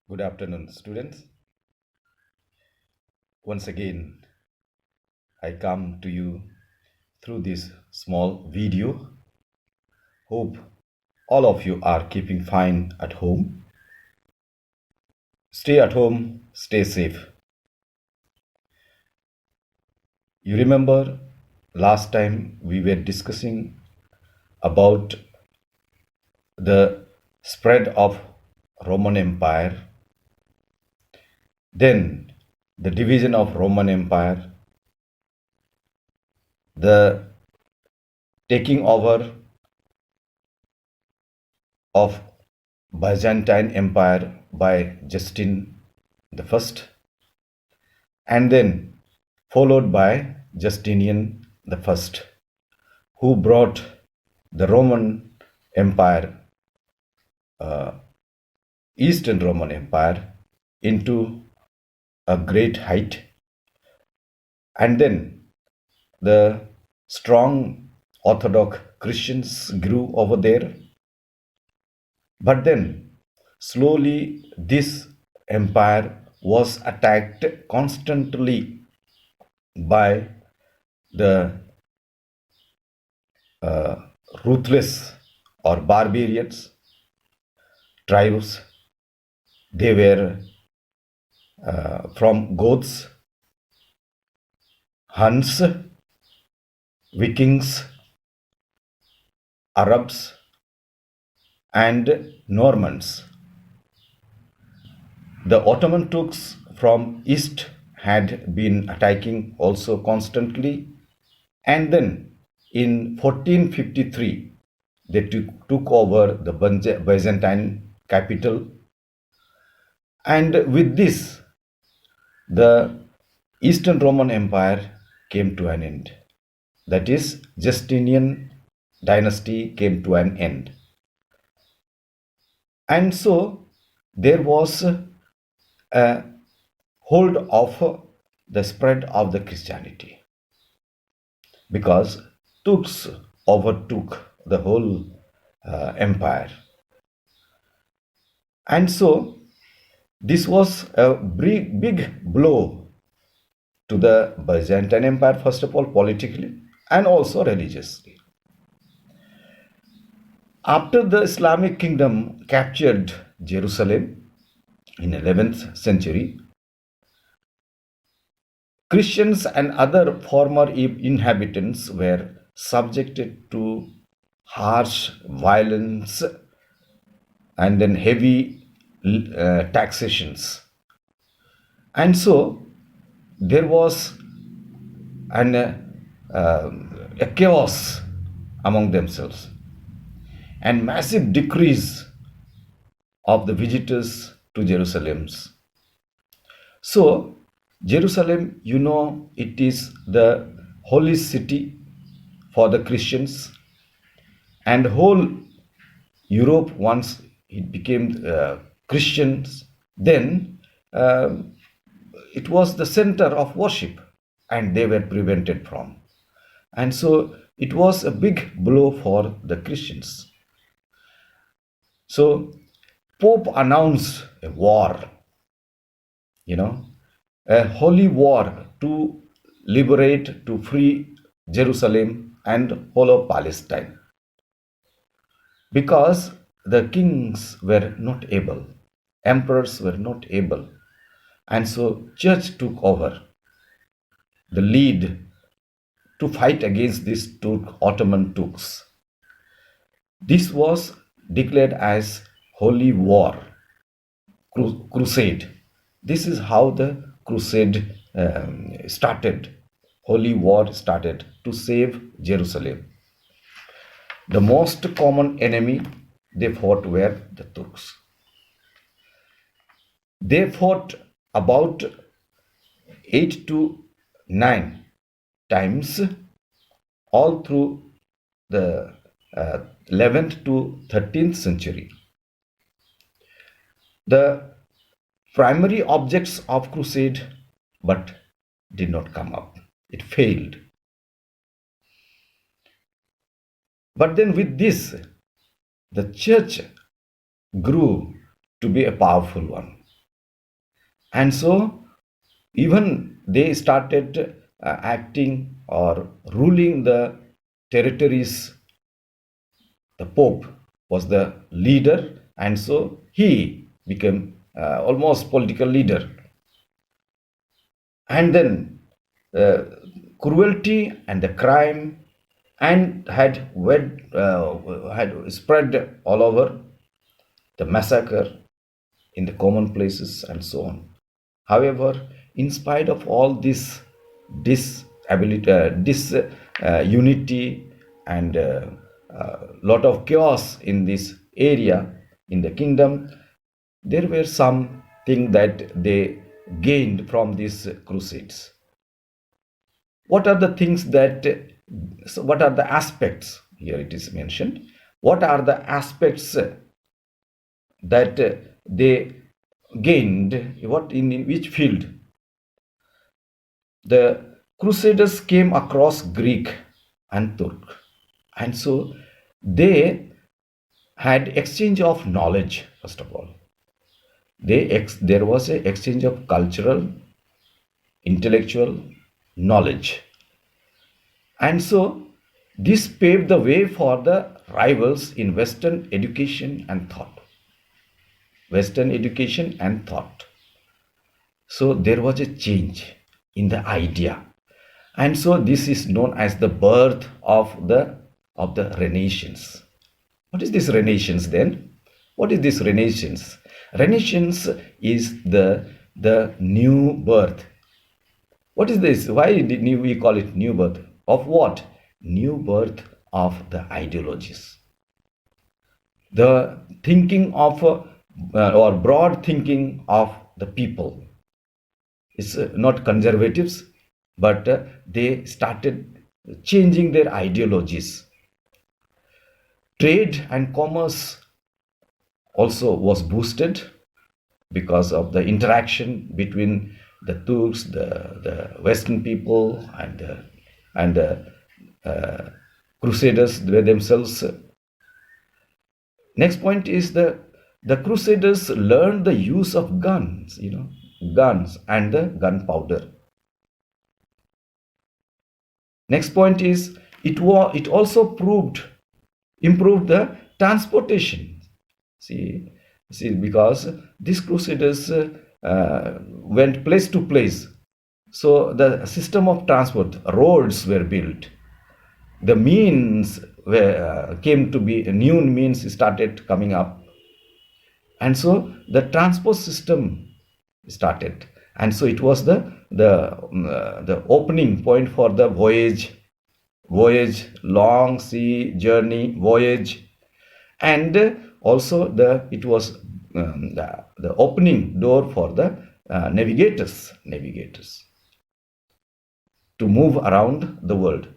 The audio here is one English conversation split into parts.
Good afternoon, students. Once again, I come to you through this small video. Hope all of you are keeping fine at home. Stay at home, stay safe. You remember last time we were discussing about the spread of Roman Empire, then the division of Roman Empire, the taking over of Byzantine Empire by Justin the First, and then followed by Justinian the First, who brought the Roman Empire, Eastern Roman Empire, into a great height, and then the strong Orthodox Christians grew over there. But then slowly this empire was attacked constantly by the ruthless or barbarians tribes. They were from Goths, Huns, Vikings, Arabs, and Normans. The Ottoman Turks from east had been attacking also constantly, and then in 1453 they took over the Byzantine capital, and with this the Eastern Roman Empire came to an end. That is, Justinian dynasty came to an end. And so there was a hold of the spread of the Christianity, because Turks overtook the whole empire. And so this was a big blow to the Byzantine Empire, first of all, politically and also religiously. After the Islamic kingdom captured Jerusalem in 11th century, Christians and other former inhabitants were subjected to harsh violence and then heavy taxations. And so there was a chaos among themselves, and massive decrease of the visitors to Jerusalem. So Jerusalem, it is the holy city for the Christians, and whole Europe, once it became Christians, then it was the center of worship, and they were prevented from. And so it was a big blow for the Christians. So Pope announced a war, a holy war to liberate, to free Jerusalem and whole of Palestine, because the kings were not able, emperors were not able, and so church took over the lead to fight against these Ottoman Turks. This was declared as holy war, crusade. This is how the crusade started. Holy war started to save Jerusalem. The most common enemy they fought were the Turks. They fought about 8 to 9 times all through the 11th to 13th century. The primary objects of crusade but did not come up. It failed. But then with this, the church grew to be a powerful one. And so even they started acting or ruling the territories. The Pope was the leader, and so he became almost political leader. And then uh, cruelty and the crime and had spread all over, the massacre in the common places and so on. However, in spite of all this disunity and lot of chaos in this area, in the kingdom, there were some things that they gained from these crusades. What are the things that, so what are the aspects? Here it is mentioned. What are the aspects that they gained? What in which field? The Crusaders came across Greek and Turk, and so they had exchange of knowledge. First of all, there was a exchange of cultural, intellectual knowledge, and so this paved the way for the rivals in Western education and thought. Western education and thought. So there was a change in the idea, and so this is known as the birth of the Renaissance. What is this Renaissance then? What is this Renaissance? Renaissance is the new birth. What is this? Why did we call it new birth? Of what? New birth of the ideologies. The thinking of or broad thinking of the people. It's not conservatives, but they started changing their ideologies. Trade and commerce also was boosted because of the interaction between the Turks, the Western people, and the Crusaders themselves. Next point is the Crusaders learned the use of guns, guns and the gunpowder. Next point is it also improved the transportation. See, because these Crusaders went place to place, so the system of transport, roads were built. The means came to be, new means started coming up, and so the transport system started, and so it was the opening point for the voyage, long sea journey voyage, and also it was the opening door for the navigators to move around the world.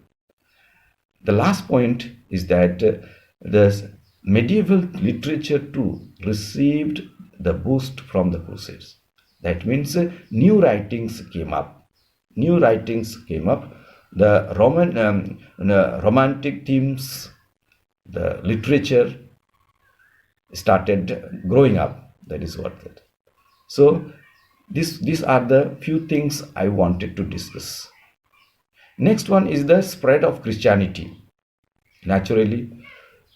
The last point is that the medieval literature too received the boost from the Crusades. That means new writings came up. The romantic themes, the literature started growing up. That is what that. So these are the few things I wanted to discuss. Next one is the spread of Christianity. Naturally,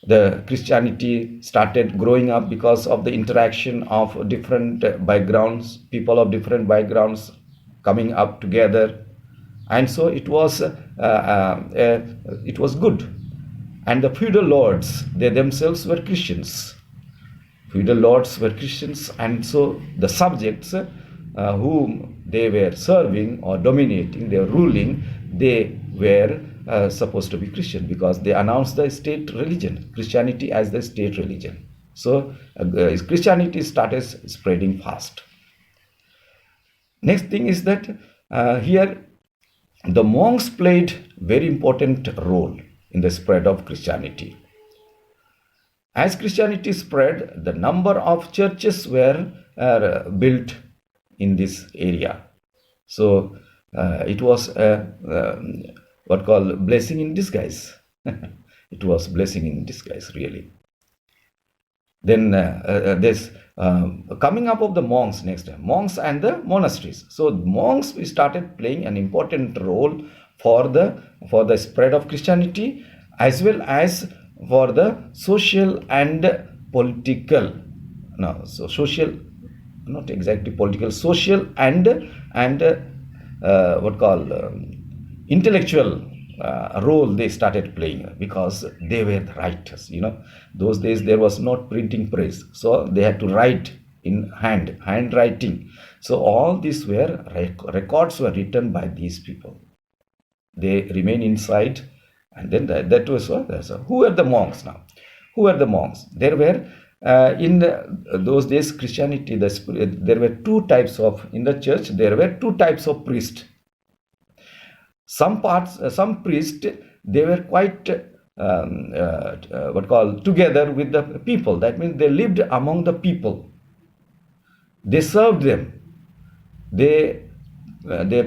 the Christianity started growing up because of the interaction of different backgrounds, people of different backgrounds coming up together, and so it was good. And the feudal lords, they themselves were Christians. And so the subjects whom they were serving or dominating, they were ruling, they were supposed to be Christian, because they announced the state religion, Christianity as the state religion. So Christianity started spreading fast. Next thing is that here the monks played very important role in the spread of Christianity. As Christianity spread, the number of churches were built in this area. So it was what called blessing in disguise. It was blessing in disguise, really. Then coming up of the monks next time, monks and the monasteries. So monks started playing an important role for the spread of Christianity, as well as for the social and political, no, so social, not exactly political, social and what call intellectual role they started playing, because they were the writers. Those days there was not printing press, so they had to write in handwriting. So all these were records were written by these people. They remain inside, and then that was who were the monks now? Who were the monks? There were in those days Christianity, there were two types of, in the church there were two types of priests. Some priests, they were quite together with the people. That means they lived among the people. They served them. They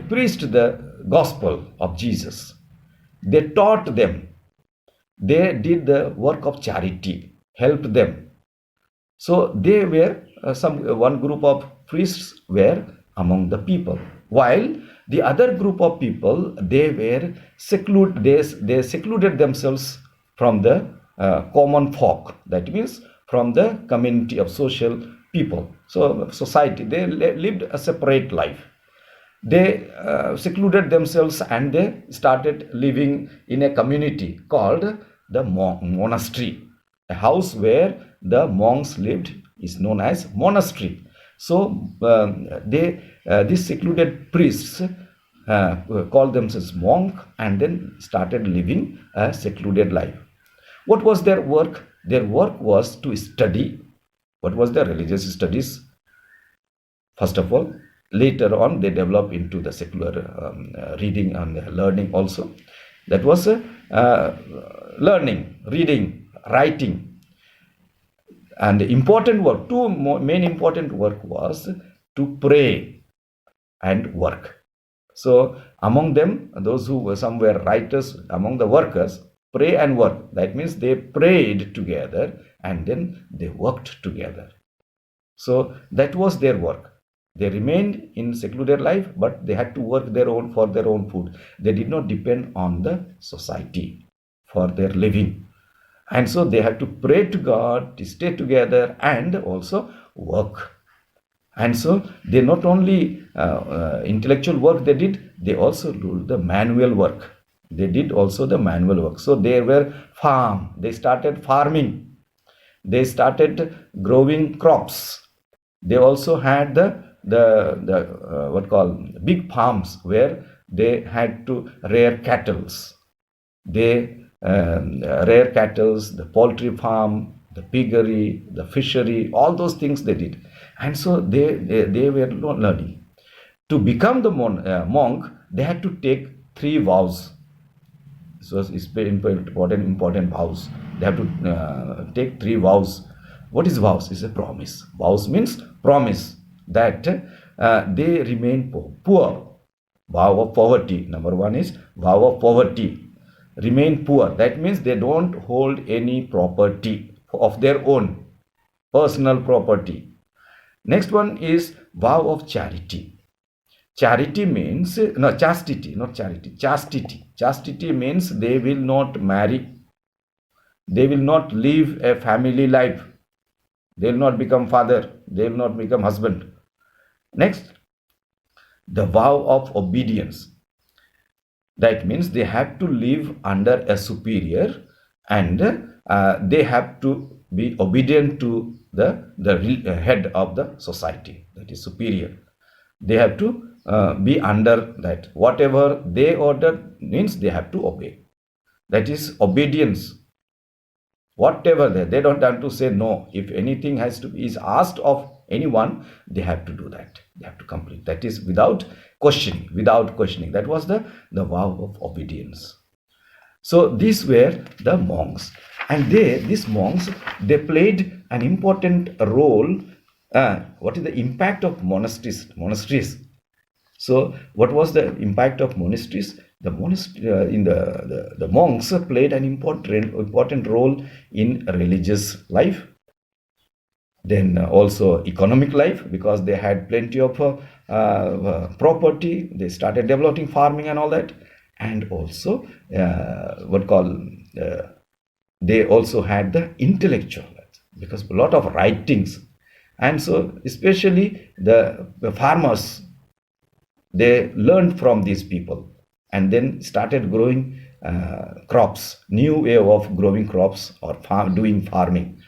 preached the gospel of Jesus. They taught them. They did the work of charity, helped them. So they were one group of priests were among the people, while the other group of people, they were they secluded themselves from the common folk. That means from the community of social people. So society, they lived a separate life. They secluded themselves, and they started living in a community called the monastery. A house where the monks lived is known as monastery. So these secluded priests called themselves monk, and then started living a secluded life. What was their work? Their work was to study. What was their religious studies? First of all, later on they developed into the secular reading and learning also. That was learning, reading, writing. And the important work, main important work was to pray and work. So among them, those who were, some were writers, among the workers, pray and work. That means they prayed together and then they worked together. So that was their work. They remained in secluded life, but they had to work for their own food. They did not depend on the society for their living. And so they had to pray to God, to stay together, and also work. And so they not only intellectual work they did, they also did the manual work. They did also the manual work. So they were they started farming. They started growing crops. They also had the big farms where they had to rear cattle. They rear cattle, the poultry farm, the piggery, the fishery, all those things they did. And so they were learning. To become the monk, they had to take 3 vows. So it's very important vows. They have to take 3 vows. What is vows? It's a promise. Vows means promise that they remain poor. Vow of poverty. Number 1 is vow of poverty. Remain poor. That means they don't hold any property of their own, personal property. Next one is vow of charity. Charity means, no, chastity, not charity, chastity. Chastity means they will not marry. They will not live a family life. They will not become father. They will not become husband. Next, the vow of obedience. That means they have to live under a superior, and they have to be obedient to the head of the society, that is superior. They have to be under that. Whatever they order means they have to obey. That is obedience. Whatever they don't have to say no. If anything is asked of anyone, they have to do that. They have to complete. That is without questioning. That was the vow of obedience. So these were the monks, and these monks played an important role. What is the impact of monasteries? So what was the impact of monasteries? The monks played an important role in religious life. Then also economic life, because they had plenty of property. They started developing farming and all that. And also they also had the intellectual, because a lot of writings. And so especially the farmers, they learned from these people and then started growing crops, new way of growing crops or doing farming.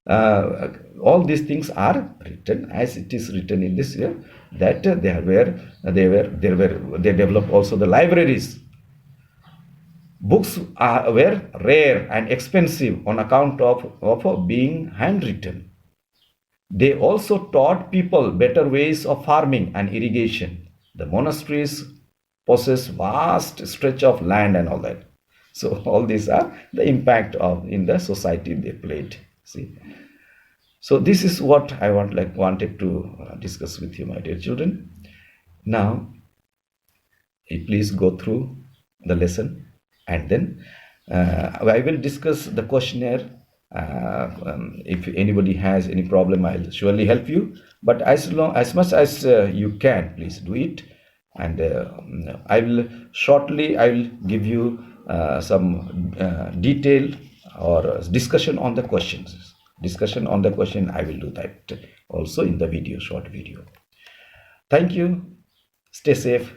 All these things are written as it is written in this year, that they developed also the libraries. Books were rare and expensive on account of being handwritten. They also taught people better ways of farming and irrigation. The monasteries possess vast stretch of land and all that. So all these are the impact of in the society they played. See. So this is what I wanted to discuss with you, my dear children. Now, please go through the lesson, and then I will discuss the questionnaire. If anybody has any problem, I'll surely help you. But as much as you can, please do it. And I will give you some detail or discussion on the questions. Discussion on the question, I will do that also in the short video. Thank you. Stay safe.